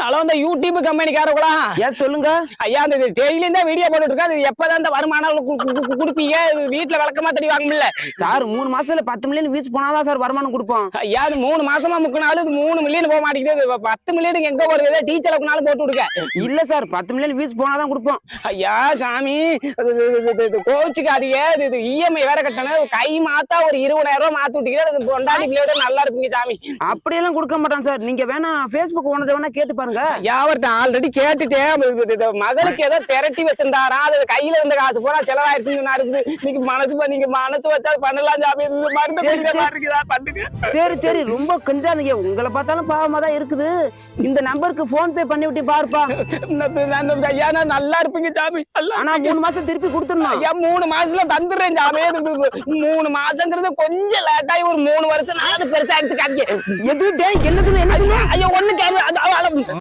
Hello, இந்த YouTube கம்பெனிக்காரங்களா? S சொல்லுங்க. ஐயா, அந்த டெய்லியும் தான் வீடியோ போட்டுட்டு இருக்கா. அது எப்பதான் இந்த வருமானம் குடுப்பீங்க? வீட்டுல விளக்கமா தடி வாங்கல சார் 3 மாசத்துல 10 மில்லியன் வியூஸ் போனாதான் சார் வருமானம் கொடுப்போம். ஐயா, அது 3 மாசமா முக்கினாலும் இது 3 மில்லியன் போக மாட்டேங்குது. 10 மில்லியன் எங்க போறது? டீச்சர் அளவுக்குனாலும் போட்டு விடுங்க. இல்ல சார் 10 மில்லியன் வியூஸ் போனாதான் கொடுப்போம். ஐயா சாமி, கோச்சுக்காதீங்க. இது இஎம்ஐ வேற கட்டணும். கை மாத்தா ஒரு 20,000 ரூபாய் மாத்தி விட்டீங்கன்னா கொண்டாடி பிள்ளையோட நல்லா இருப்பீங்க சாமி. அப்படியெல்லாம் கொடுக்க மாட்டான் சார். நீங்க வேணா Facebook ஓனர் வேணா கேட்டு பாருங்க. யாவர்ட்ட ஆல்ரெடி கேட்டுட்டேன். மகளுக்கு ஏதோ திரட்டி வச்சிருந்தாரா, அது கையில இருந்த காசு போனா செலவாயிருக்குன்னு நீங்க மனசு வச்சா பண்ணலாம் சாமி. பண்ணுங்க. சரி சரி, ரொம்ப கஞ்சாதீங்க. உங்களை பார்த்தாலும் பாவமா தான் இருக்குது. இந்த நம்பருக்கு போன் பே பண்ணி விட்டு பாருப்பா. ஐயா, நான் நல்லா இருப்பீங்க சாமி. ஆனா 3 மாசம் திருப்பி கொடுத்துடணும். ஐயா, 3 மாசத்துல தந்துடுறேன் சாமி. 3 மாசங்கிறது கொஞ்சம் லேட் ஆகி ஒரு 3 வருஷம் நான் அது பெருசா எடுத்துக்காதீங்க. எது என்னது? ஐயா, ஒண்ணு